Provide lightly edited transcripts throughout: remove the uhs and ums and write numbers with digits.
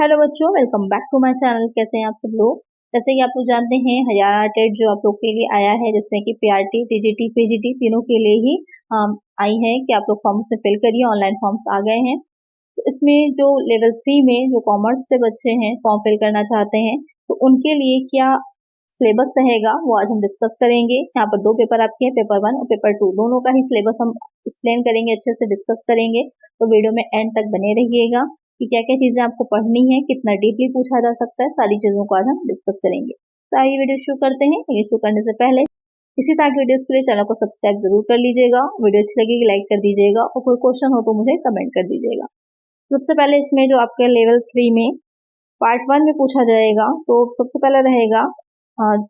Hello बच्चों, welcome back to my channel. कैसे हैं आप सब लोग। जैसे कि आप लोग जानते हैं, हरियाणा टेट जो आप लोग के लिए आया है, जिसमें कि पीआरटी, टीजीटी, पीजीटी तीनों के लिए ही आई है कि आप लोग फॉर्म से फिल करिए। ऑनलाइन फॉर्म्स आ गए हैं। तो इसमें जो लेवल 3 में जो कॉमर्स से बच्चे हैं फॉर्म फिल करना चाहते हैं, तो उनके लिए क्या सिलेबस रहेगा वो आज हम डिस्कस करेंगे। यहाँ पर 2 पेपर आपके हैं, पेपर 1 और पेपर 2, दोनों का ही सिलेबस हम एक्सप्लेन करेंगे, अच्छे से डिस्कस करेंगे। तो वीडियो में एंड तक बने रहिएगा कि क्या क्या चीजें आपको पढ़नी है, कितना डीपली पूछा जा सकता है, सारी चीजों को आज हम डिस्कस करेंगे। तो आइए वीडियो शुरू करते हैं। वीडियो शुरू करने से पहले इसी तरह की वीडियोस के लिए चैनल को सब्सक्राइब जरूर कर लीजिएगा। वीडियो अच्छी लगेगी लाइक कर दीजिएगा और कोई क्वेश्चन हो तो मुझे कमेंट कर दीजिएगा। सबसे पहले इसमें जो आपके लेवल 3 में पार्ट 1 में पूछा जाएगा, तो सबसे पहले रहेगा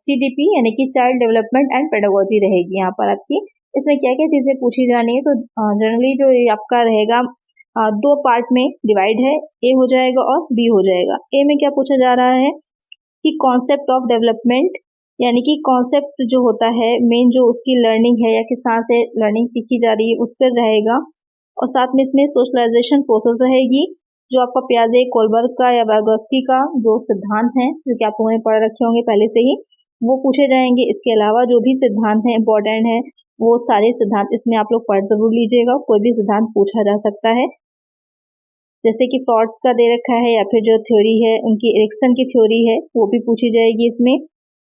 CDP यानी कि चाइल्ड डेवलपमेंट एंड पेडागोजी रहेगी यहाँ पर आपकी। इसमें क्या क्या चीजें पूछी जानी है, तो जनरली जो आपका रहेगा 2 पार्ट में डिवाइड है, ए हो जाएगा और बी हो जाएगा। ए में क्या पूछा जा रहा है कि कॉन्सेप्ट ऑफ डेवलपमेंट, यानी कि कॉन्सेप्ट जो होता है मेन, जो उसकी लर्निंग है या किस तरह से लर्निंग सीखी जा रही है उस पर रहेगा। और साथ में इसमें सोशलाइजेशन प्रोसेस रहेगी, जो आपका पियाजे कोलबर्ग का या वाइगोत्स्की का जो सिद्धांत हैं, जो कि आप लोगों ने पढ़ रखे होंगे पहले से ही, वो पूछे जाएंगे। इसके अलावा जो भी सिद्धांत हैं इंपॉर्टेंट है, वो सारे सिद्धांत इसमें आप लोग पढ़ जरूर लीजिएगा। कोई भी सिद्धांत पूछा जा सकता है, जैसे कि फ्रॉड्स का दे रखा है या फिर जो थ्योरी है उनकी, एरिक्सन की थ्योरी है, वो भी पूछी जाएगी इसमें।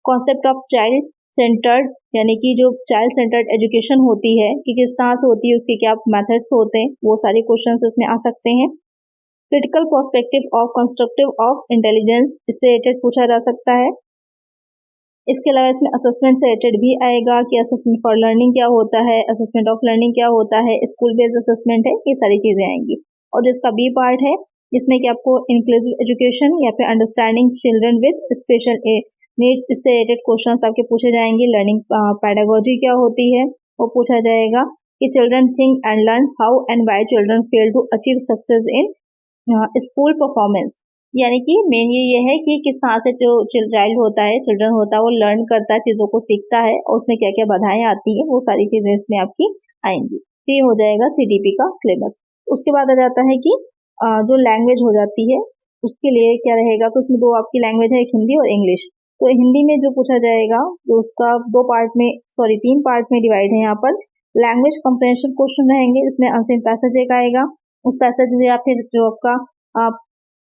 कॉन्सेप्ट ऑफ चाइल्ड सेंटर्ड, यानी कि जो चाइल्ड सेंटर्ड एजुकेशन होती है कि किस तरह से होती है, उसके क्या मेथड्स होते हैं, वो सारे क्वेश्चंस इसमें आ सकते हैं। Critical perspective of constructive of intelligence, इससे रिलेटेड पूछा जा सकता है। इसके अलावा इसमें असेसमेंट से रिलेटेड भी आएगा कि असेसमेंट फॉर लर्निंग क्या होता है, असेसमेंट ऑफ लर्निंग क्या होता है, स्कूल बेस्ड असेसमेंट है, ये सारी चीजें आएंगी। और जिसका बी पार्ट है, जिसमें कि आपको इंक्लूसिव एजुकेशन या फिर understanding children with special needs, इससे रिलेटेड क्वेश्चन आपके पूछे जाएंगे। लर्निंग पेडागोजी क्या होती है वो पूछा जाएगा कि children think and learn how and why children fail to achieve success in school performance, यानी कि मेन ये है कि किस तरह से जो चाइल्ड होता है, चिल्ड्रन होता है, वो लर्न करता है, चीजों को सीखता है और उसमें क्या क्या बाधाएं आती है, वो सारी चीजें इसमें आपकी आएंगी। तो ये हो जाएगा CDP का सिलेबस। उसके बाद आ जाता है कि जो लैंग्वेज हो जाती है उसके लिए क्या रहेगा, तो उसमें 2 आपकी लैंग्वेज है, एक हिंदी और इंग्लिश। तो हिंदी में जो पूछा जाएगा, तो उसका 3 पार्ट में डिवाइड है यहाँ पर। लैंग्वेज कॉम्प्रिहेंशन क्वेश्चन रहेंगे, इसमें अनसीन पैसेज एक आएगा, उस पैसेज में या फिर जो आपका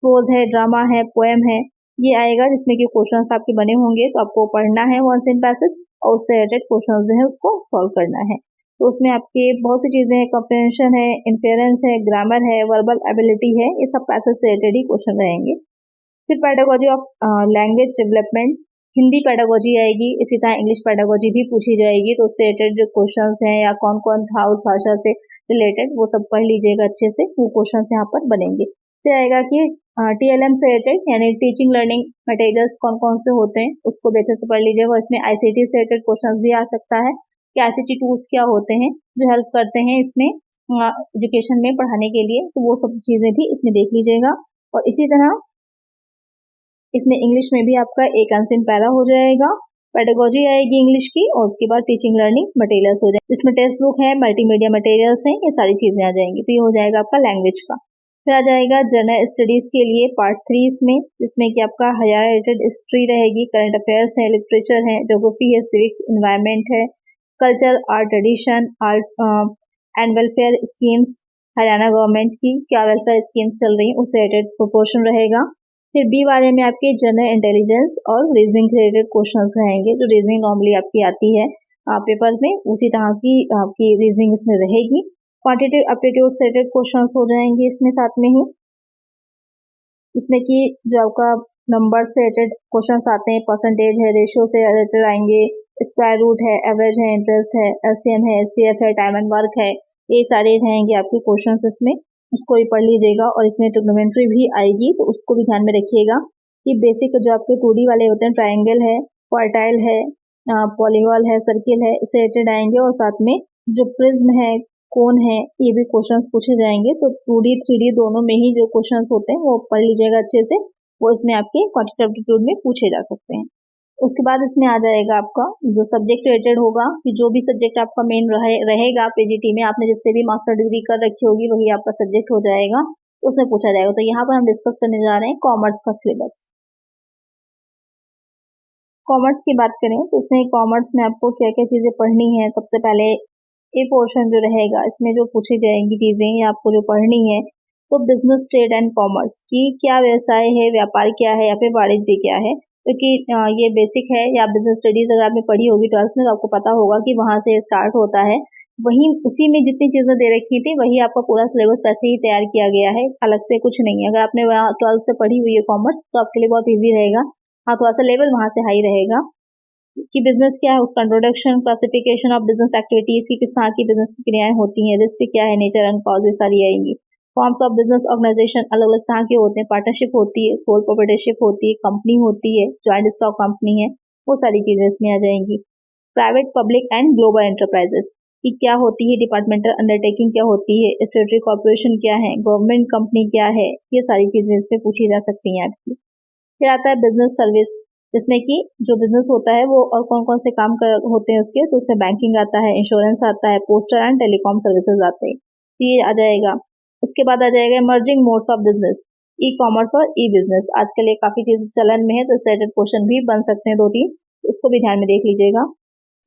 प्रोज है, ड्रामा है, पोएम है, ये आएगा, जिसमें कि क्वेश्चंस आपके बने होंगे। तो आपको पढ़ना है वो अनसीन पैसेज और उससे रिलेटेड क्वेश्चंस जो है उसको सॉल्व करना है। तो उसमें आपके बहुत सी चीजें हैं, कॉम्प्रिहेंशन है, इन्फेरेंस है, ग्रामर है, वर्बल एबिलिटी है, ये सब पैसेज से रिलेटेड ही क्वेश्चन रहेंगे। फिर pedagogy of language development, Hindi pedagogy आएगी, इसी तरह इंग्लिश पेडागोजी भी पूछी जाएगी। तो उससे रिलेटेड जो क्वेश्चंस हैं या कौन कौन था उस भाषा से रिलेटेड, वो सब पढ़ लीजिएगा अच्छे से, वो क्वेश्चंस यहाँ पर बनेंगे। फिर आएगा कि TLM से रिलेटेड, यानी टीचिंग लर्निंग मटेरियल्स कौन कौन से होते हैं उसको भी अच्छे से पढ़ लीजिएगा। इसमें ICT से रिलेटेड क्वेश्चंस भी आ सकता है कि ICT टूल्स क्या होते हैं जो हेल्प करते हैं इसमें एजुकेशन में पढ़ाने के लिए, तो वो सब चीजें भी इसमें देख लीजिएगा। और इसी तरह इसमें इंग्लिश में भी आपका एक अनसीन पैरा हो जाएगा, पेडागोजी आएगी इंग्लिश की, और उसके बाद टीचिंग लर्निंग मटेरियल्स हो जाएंगे। इसमें टेक्स्ट बुक है, मल्टीमीडिया मटेरियल्स हैं, ये सारी चीजें आ जाएंगी। तो ये हो जाएगा आपका लैंग्वेज का। फिर आ जाएगा जनरल स्टडीज के लिए पार्ट 3 इसमें, जिसमें कि आपका हरियाणा रिलेटेड हिस्ट्री रहेगी, करंट अफेयर्स है, लिटरेचर है, ज्योग्राफी है, सिविक्स, एनवायरमेंट है, culture, art, tradition, art and welfare schemes, Haryana government की क्या वेलफेयर स्कीम्स चल रही है उससे रिलेटेड प्रोपोर्शन रहेगा। फिर बी वाले में आपके जनरल इंटेलिजेंस और रीजनिंग रिलेटेड क्वेश्चंस रहेंगे, जो रीजनिंग नॉर्मली आपकी आती है पेपर में, उसी तरह की आपकी रीजनिंग इसमें रहेगी। क्वांटिटेटिव एप्टीट्यूड से रिलेटेड क्वेश्चंस हो जाएंगे इसमें साथ में ही, इसमें कि जो आपका नंबर से रिलेटेड क्वेश्चंस आते हैं, परसेंटेज है, रेशियो से रिलेटेड आएंगे, स्क्वायर रूट है, एवरेज है, इंटरेस्ट है, LCM है, HCF है, टाइम एंड वर्क है, ये सारे रहेंगे आपके क्वेश्चंस इसमें, उसको भी पढ़ लीजिएगा। और इसमें ट्रिग्नोमेट्री भी आएगी, तो उसको भी ध्यान में रखिएगा कि बेसिक जो आपके 2D वाले होते हैं, ट्राइंगल है, क्वार्टाइल है, पॉलीगॉन है, सर्किल है, इससे रिलेटेड आएंगे। और साथ में जो प्रिज्म है, कोन है, ये भी क्वेश्चंस पूछे जाएंगे। तो 2D 3D दोनों में ही जो क्वेश्चंस होते हैं वो पढ़ लीजिएगा अच्छे से, वो इसमें आपके क्वांटिटेटिव एप्टीट्यूड में पूछे जा सकते हैं। उसके बाद इसमें आ जाएगा आपका जो सब्जेक्ट रिलेटेड होगा, कि जो भी सब्जेक्ट आपका मेन रहेगा PGT में, आपने जिससे भी मास्टर डिग्री कर रखी होगी वही आपका सब्जेक्ट हो जाएगा। उसमें पूछा जाएगा। तो यहाँ पर हम डिस्कस करने जा रहे हैं कॉमर्स का सिलेबस। कॉमर्स की बात करें तो इसमें कॉमर्स में आपको क्या क्या चीजें पढ़नी है। सबसे पहले ए पोर्शन जो रहेगा, इसमें जो पूछी जाएंगी चीजें या आपको जो पढ़नी है, तो बिजनेस, ट्रेड एंड कॉमर्स की क्या व्यवसाय है, व्यापार क्या है या फिर वाणिज्य क्या है। क्योंकि ये बेसिक है, या बिजनेस स्टडीज अगर आपने पढ़ी होगी 12th में तो आपको पता होगा कि वहां से स्टार्ट होता है। वही उसी में जितनी चीजें दे रखी थी वही आपका पूरा सिलेबस वैसे ही तैयार किया गया है, अलग से कुछ नहीं है। अगर आपने 12th से पढ़ी हुई है कॉमर्स तो आपके लिए बहुत ईजी रहेगा। हाँ, थोड़ा सा लेवल वहां से हाई रहेगा कि बिजनेस क्या है, उसका introduction, classification of business activities की किस तरह की बिजनेस की क्रियाएं होती हैं, रिस्क क्या है, नेचर एंड कॉज, सारी आएंगी। फॉर्म्स ऑफ बिजनेस ऑर्गेनाइजेशन अलग अलग तरह के होते हैं, पार्टनरशिप होती है, सोल प्रोप्राइटरशिप होती है, कंपनी होती है, ज्वाइंट स्टॉक कंपनी है, वो सारी चीजें इसमें आ जाएंगी। Private, public and global enterprises की क्या होती है, डिपार्टमेंटल अंडरटेकिंग क्या होती है, स्टेटरी कॉर्पोरेशन क्या है, गवर्नमेंट कंपनी क्या है, ये सारी चीजें इसमें पूछी जा सकती हैं आपकी। फिर आता है बिजनेस सर्विस, जिसमें कि जो बिजनेस होता है वो और कौन कौन से काम होते हैं उसके, तो उसमें बैंकिंग आता है, इंश्योरेंस आता है, पोस्टल एंड टेलीकॉम सर्विसेज आते हैं, तो ये आ जाएगा। उसके बाद आ जाएगा emerging modes of business, e commerce और ई बिजनेस। आजकल ये काफी चीज चलन में है, तो रिलेटेड क्वेश्चन भी बन सकते हैं 2-3, उसको भी ध्यान में देख लीजिएगा।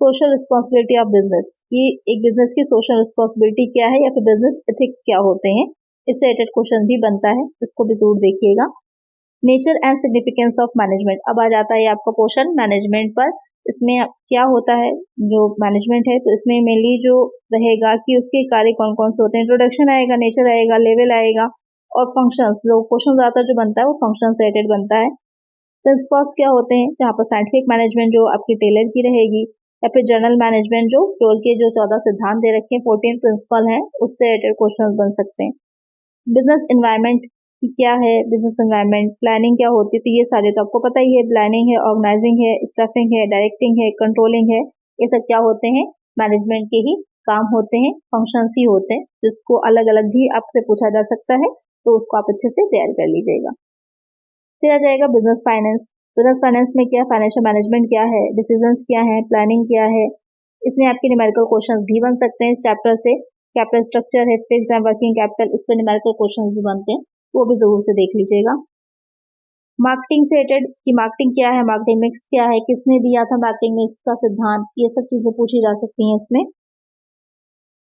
सोशल रिस्पॉन्सिबिलिटी ऑफ बिजनेस, कि एक बिजनेस की सोशल रिस्पॉन्सिबिलिटी क्या है या फिर बिजनेस एथिक्स क्या होते हैं, इससे रिलेटेड क्वेश्चन भी बनता है, इसको भी जरूर देखिएगा। Nature and significance of management, अब आ जाता है आपका पोर्शन मैनेजमेंट पर। इसमें क्या होता है, जो मैनेजमेंट है तो इसमें मेनली जो रहेगा कि उसके कार्य कौन कौन से होते हैं, इंट्रोडक्शन आएगा, नेचर आएगा, लेवल आएगा और फंक्शंस। जो क्वेश्चन ज्यादातर जो बनता है वो फंक्शन से रिलेटेड बनता है। प्रिंसिपल्स क्या होते हैं, जहाँ पर साइंटिफिक मैनेजमेंट जो आपकी टेलर की रहेगी, या फिर जनरल मैनेजमेंट जो टोल के जो 14 सिद्धांत दे रखे हैं, 14 प्रिंसिपल हैं, उससे रिलेटेड क्वेश्चन बन सकते हैं। बिजनेस एनवायरनमेंट कि क्या है, बिजनेस एनवायरनमेंट, प्लानिंग क्या होती है, तो ये सारे तो आपको पता ही है। प्लानिंग है, ऑर्गेनाइजिंग है, स्टाफिंग है, डायरेक्टिंग है, कंट्रोलिंग है, ये सब क्या होते हैं, मैनेजमेंट के ही काम होते हैं, फंक्शंस ही होते हैं, जिसको अलग अलग भी आपसे पूछा जा सकता है, तो उसको आप अच्छे से तैयार कर लीजिएगा। फिर आ जाएगा बिजनेस फाइनेंस। बिजनेस फाइनेंस में क्या, फाइनेंशियल मैनेजमेंट क्या है, डिसीजंस क्या है, प्लानिंग क्या है। इसमें आपके न्यूमेरिकल क्वेश्चंस भी बन सकते हैं इस चैप्टर से। कैपिटल स्ट्रक्चर है, फिक्स्ड एंड वर्किंग कैपिटल, इस पर न्यूमेरिकल क्वेश्चंस भी बनते हैं, वो भी जरूर से देख लीजिएगा। मार्केटिंग से रिलेटेड कि मार्केटिंग क्या है, मार्केटिंग मिक्स क्या है, किसने दिया था मार्केटिंग मिक्स का सिद्धांत, ये सब चीजें पूछी जा सकती हैं इसमें।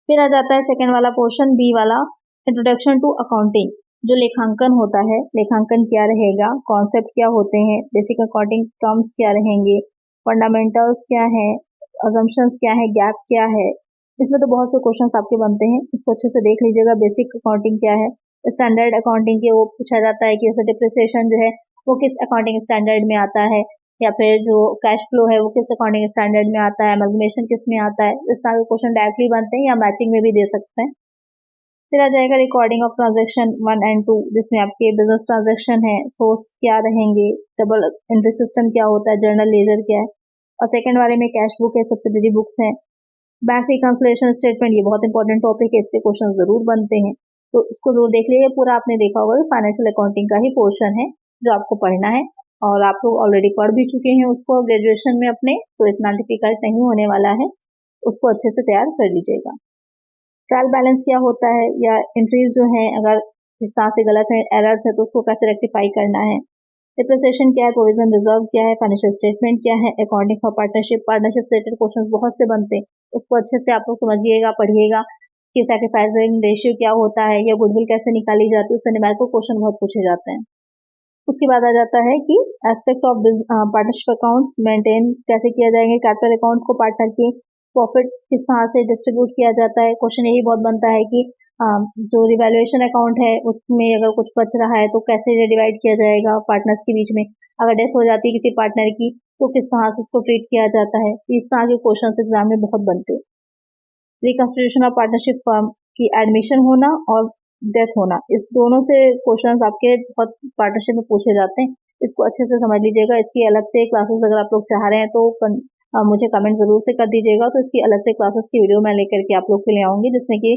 फिर आ जाता है सेकंड वाला पोर्शन, बी वाला, इंट्रोडक्शन टू अकाउंटिंग, जो लेखांकन होता है, लेखांकन क्या रहेगा, कॉन्सेप्ट क्या होते हैं, बेसिक अकाउंटिंग टर्म्स क्या रहेंगे, फंडामेंटल्स क्या है, अजम्पशंस क्या है, गैप क्या है। इसमें तो बहुत से क्वेश्चंस आपके बनते हैं, इसको अच्छे से देख लीजिएगा। बेसिक अकाउंटिंग क्या है, स्टैंडर्ड अकाउंटिंग के वो पूछा जाता है कि जैसे डिप्रिसिएशन जो है वो किस अकाउंटिंग स्टैंडर्ड में आता है, या फिर जो कैश फ्लो है वो किस अकाउंटिंग स्टैंडर्ड में आता है, एमल्गमेशन किस में आता है। इस तरह के क्वेश्चन डायरेक्टली बनते हैं या मैचिंग में भी दे सकते हैं। फिर आ जाएगा रिकॉर्डिंग ऑफ ट्रांजेक्शन 1 एंड 2, जिसमें आपके बिजनेस ट्रांजेक्शन है, सोर्स क्या रहेंगे, डबल एंट्री सिस्टम क्या होता है, जर्नल लेजर क्या है, और सेकंड वाले में कैश बुक है, सब्सिडरी बुक्स हैं, बैंक रिकंसिलिएशन स्टेटमेंट, ये बहुत इंपॉर्टेंट टॉपिक है, इससे क्वेश्चन जरूर बनते हैं, तो इसको जरूर देख लीजिए। पूरा आपने देखा होगा फाइनेंशियल अकाउंटिंग का ही पोर्शन है जो आपको पढ़ना है, और आप लोग ऑलरेडी पढ़ भी चुके हैं उसको ग्रेजुएशन में अपने, तो इतना डिफिकल्ट नहीं होने वाला है, उसको अच्छे से तैयार कर लीजिएगा। ट्रायल बैलेंस क्या होता है, या एंट्रीज जो है अगर इस तरह से गलत है, एरर्स है, तो उसको कैसे रेक्टिफाई करना है। डिप्रिसिएशन क्या है, प्रोविजन रिजर्व क्या है, फाइनेंशियल स्टेटमेंट क्या है, अकाउंटिंग फॉर पार्टनरशिप, पार्टनरशिप से रिलेटेड क्वेश्चन बहुत से बनते हैं, उसको अच्छे से आप लोग समझिएगा, पढ़िएगा कि सैक्रिफाइसिंग रेशियो क्या होता है, या गुडविल कैसे निकाली जाती है, उससे न्यूमेरिकल क्वेश्चन बहुत पूछे जाते हैं। उसके बाद आ जाता है कि aspect of partnership accounts maintain कैसे किया जाएंगे, कैपिटल अकाउंट को पार्टनर के, प्रॉफिट किस तरह से डिस्ट्रीब्यूट किया जाता है। क्वेश्चन यही बहुत बनता है कि जो रिवैल्यूएशन अकाउंट है उसमें अगर कुछ बच रहा है तो कैसे डिवाइड किया जाएगा पार्टनर्स के बीच में, अगर डेथ हो जाती है किसी पार्टनर की तो किस तरह से उसको ट्रीट किया जाता है। इस तरह के क्वेश्चन एग्जाम में बहुत बनते हैं। रिकंस्टिट्यूशन ऑफ पार्टनरशिप फर्म की एडमिशन होना और डेथ होना, इस दोनों से क्वेश्चंस आपके बहुत पार्टनरशिप में पूछे जाते हैं, इसको अच्छे से समझ लीजिएगा। इसकी अलग से क्लासेस अगर आप लोग चाह रहे हैं तो मुझे कमेंट जरूर से कर दीजिएगा, तो इसकी अलग से क्लासेस की वीडियो मैं लेकर के आप लोग के लिए आऊंगी, जिसमें कि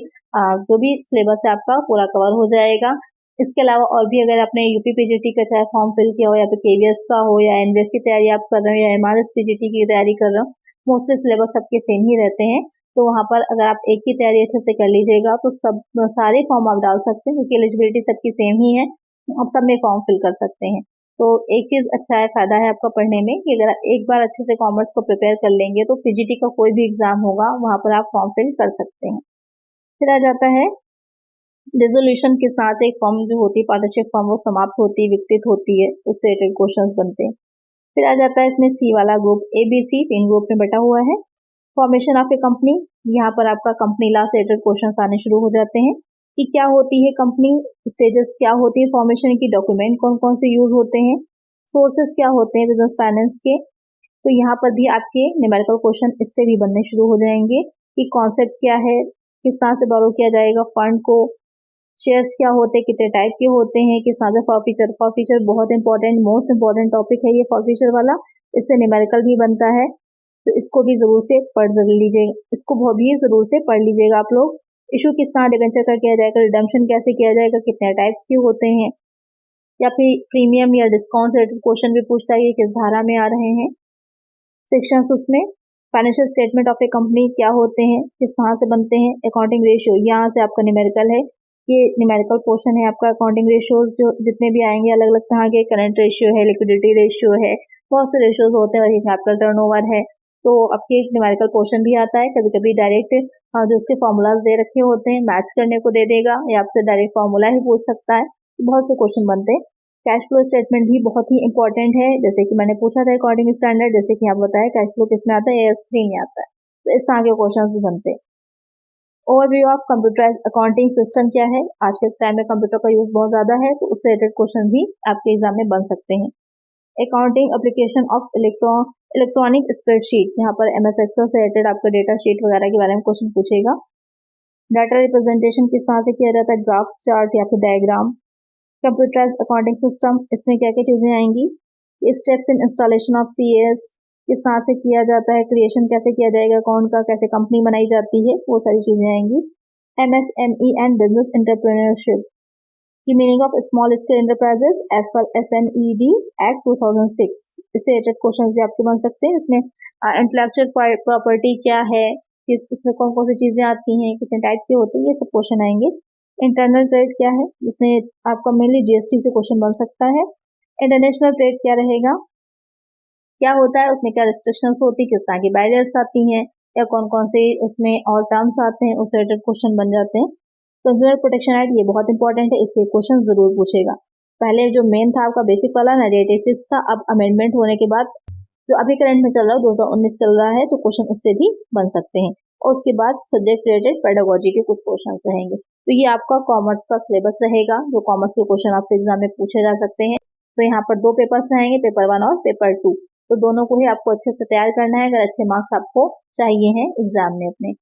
जो भी सिलेबस है आपका पूरा कवर हो जाएगा। इसके अलावा और भी अगर आपने यूपी पीजीटी का चाहे फॉर्म फिल किया हो, या फिर केवीएस का हो, या एनवीएस की तैयारी आप कर रहे हो, या एमआरएस पीजीटी की तैयारी कर रहे हो, मोस्टली सिलेबस सबके सेम ही रहते हैं। तो वहाँ पर अगर आप एक की तैयारी अच्छे से कर लीजिएगा तो सब सारे फॉर्म आप डाल सकते हैं, क्योंकि एलिजिबिलिटी सबकी सेम ही है, आप सब में फॉर्म फिल कर सकते हैं। तो एक चीज अच्छा है, फायदा है आपका पढ़ने में कि अगर एक बार अच्छे से कॉमर्स को प्रिपेयर कर लेंगे तो पीजीटी का कोई भी एग्जाम होगा वहां पर आप फॉर्म फिल कर सकते हैं। फिर आ जाता है रेजोल्यूशन के साथ एक फॉर्म जो होती है पार्टनरशिप फॉर्म, वो समाप्त होती है, विकसित होती है, उससे रिलेटेड क्वेश्चंस बनते हैं। फिर आ जाता है इसमें सी वाला ग्रुप, ABC 3 ग्रुप में बटा हुआ है। फॉर्मेशन ऑफ ए कंपनी, यहाँ पर आपका कंपनी लॉ से रिलेटेड क्वेश्चंस आने शुरू हो जाते हैं कि क्या होती है कंपनी, स्टेजेस क्या होती है फॉर्मेशन की, डॉक्यूमेंट कौन कौन से यूज होते हैं, सोर्सेस क्या होते हैं बिजनेस फाइनेंस के। तो यहाँ पर भी आपके न्यूमेरिकल क्वेश्चन इससे भी बनने शुरू हो जाएंगे कि कॉन्सेप्ट क्या है, किस तरह से बोरो किया जाएगा फंड को, शेयर्स क्या होते हैं, कितने टाइप के होते हैं, किस तरह से फॉरफीचर बहुत इंपॉर्टेंट, मोस्ट इंपॉर्टेंट टॉपिक है ये फॉरफीचर वाला, इससे न्यूमेरिकल भी बनता है। तो इसको भी जरूर से पढ़ जरूर लीजिएगा, इसको भी जरूर से पढ़ लीजिएगा आप लोग। इशू किस तरह डिबेंचर का किया जाएगा, रिडम्पशन कैसे किया जाएगा, कितने टाइप्स के होते हैं, या फिर प्रीमियम या डिस्काउंट से रिलेटेड क्वेश्चन भी पूछता है, किस धारा में आ रहे हैं सेक्शंस। उसमें financial statement of A company क्या होते हैं, किस तरह से बनते हैं, अकाउंटिंग रेशियो, यहाँ से आपका न्यूमेरिकल है, ये न्यूमेरिकल पोर्शन है आपका। अकाउंटिंग रेशियोज जो जितने भी आएंगे अलग अलग तरह के, करंट रेशियो है, लिक्विडिटी रेशियो है, बहुत से रेशियोज होते हैं, वही कैपिटल टर्नओवर है। तो आपके एक न्यूमेरिकल पोर्शन भी आता है, कभी कभी डायरेक्ट जो उसके फॉर्मूलाज दे रखे होते हैं मैच करने को दे देगा, या आपसे डायरेक्ट फॉर्मूला ही पूछ सकता है, बहुत से क्वेश्चन बनते हैं। कैश फ्लो स्टेटमेंट भी बहुत ही इंपॉर्टेंट है, जैसे कि मैंने पूछा था अकॉर्डिंग स्टैंडर्ड, जैसे कि आप बताया कैश फ्लो किसमें आता है, AS3 में आता है। तो इस तरह के क्वेश्चन भी बनते हैं। Overview of computerise accounting system क्या है, आज के टाइम में कंप्यूटर का यूज बहुत ज्यादा है, तो उससे रिलेटेड क्वेश्चन भी आपके एग्जाम में बन सकते हैं। Accounting application of electronic spreadsheet, यहाँ पर MS Excel से रिलेटेड आपका डेटा शीट वगैरह के बारे में क्वेश्चन पूछेगा। डाटा रिप्रेजेंटेशन किस तरह से किया जाता है, ग्राफ, चार्ट या फिर डायग्राम। कंप्यूटराइज अकाउंटिंग सिस्टम, इसमें क्या क्या चीजें आएंगी, steps in installation of CS किस तरह से किया जाता है, क्रिएशन कैसे किया जाएगा अकाउंट का, कैसे कंपनी बनाई जाती है, वो सारी चीजें आएंगी। MSME एंड बिजनेस एंटरप्रेन्योरशिप की meaning of small scale enterprises as पर SMED एक्ट 2006, इससे रिलेटेड क्वेश्चन भी आपके बन सकते हैं। इसमें इंटेलेक्चुअल प्रॉपर्टी क्या है, इसमें कौन कौन सी चीजें आती हैं, कितने टाइप के होते हैं, ये सब क्वेश्चन आएंगे। इंटरनल ट्रेड क्या है, जिसमें आपका मेनली GST से क्वेश्चन बन सकता है। इंटरनेशनल ट्रेड क्या रहेगा, क्या होता है, उसमें क्या रिस्ट्रिक्शंस होती है, किस तरह की बैरियर्स आती हैं, या कौन कौन से उसमें और टर्म्स आते हैं, उससे रिलेटेड क्वेश्चन बन जाते हैं। कंज्यूमर प्रोटेक्शन एक्ट, ये बहुत इंपॉर्टेंट है, इससे क्वेश्चन जरूर पूछेगा। पहले जो मेन था आपका बेसिक वाला 1986 था, अब अमेंडमेंट होने के बाद जो अभी करंट में चल रहा है 2019 चल रहा है, तो क्वेश्चन उससे भी बन सकते हैं। और उसके बाद सब्जेक्ट रिलेटेड पेडागोजी के कुछ क्वेश्चन रहेंगे। तो ये आपका कॉमर्स का सिलेबस रहेगा, जो कॉमर्स के क्वेश्चन आपसे एग्जाम में पूछे जा सकते हैं। तो यहाँ पर 2 पेपर्स रहेंगे, पेपर 1 और पेपर 2, तो दोनों को ही आपको अच्छे से तैयार करना है, अगर अच्छे मार्क्स आपको चाहिए हैं एग्जाम में अपने।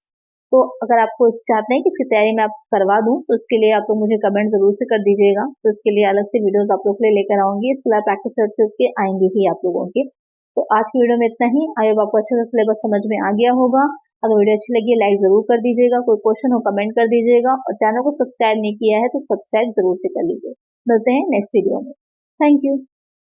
तो अगर आपको चाहते हैं कि इसकी तैयारी मैं आपको करवा दूं, तो इसके लिए आप लोग मुझे कमेंट जरूर से कर दीजिएगा, तो इसके लिए अलग से वीडियोस आप लोग के लिए लेकर आऊंगी, इसके लिए प्रैक्टिस सेट्स के आएंगे ही आप लोगों के। तो आज की वीडियो में इतना ही, आई होप आपको अच्छे से सिलेबस समझ में आ गया होगा। अगर वीडियो अच्छी लगी है लाइक जरूर कर दीजिएगा, कोई क्वेश्चन हो कमेंट कर दीजिएगा, और चैनल को सब्सक्राइब नहीं किया है तो सब्सक्राइब जरूर से कर लीजिए। मिलते हैं नेक्स्ट वीडियो में, थैंक यू।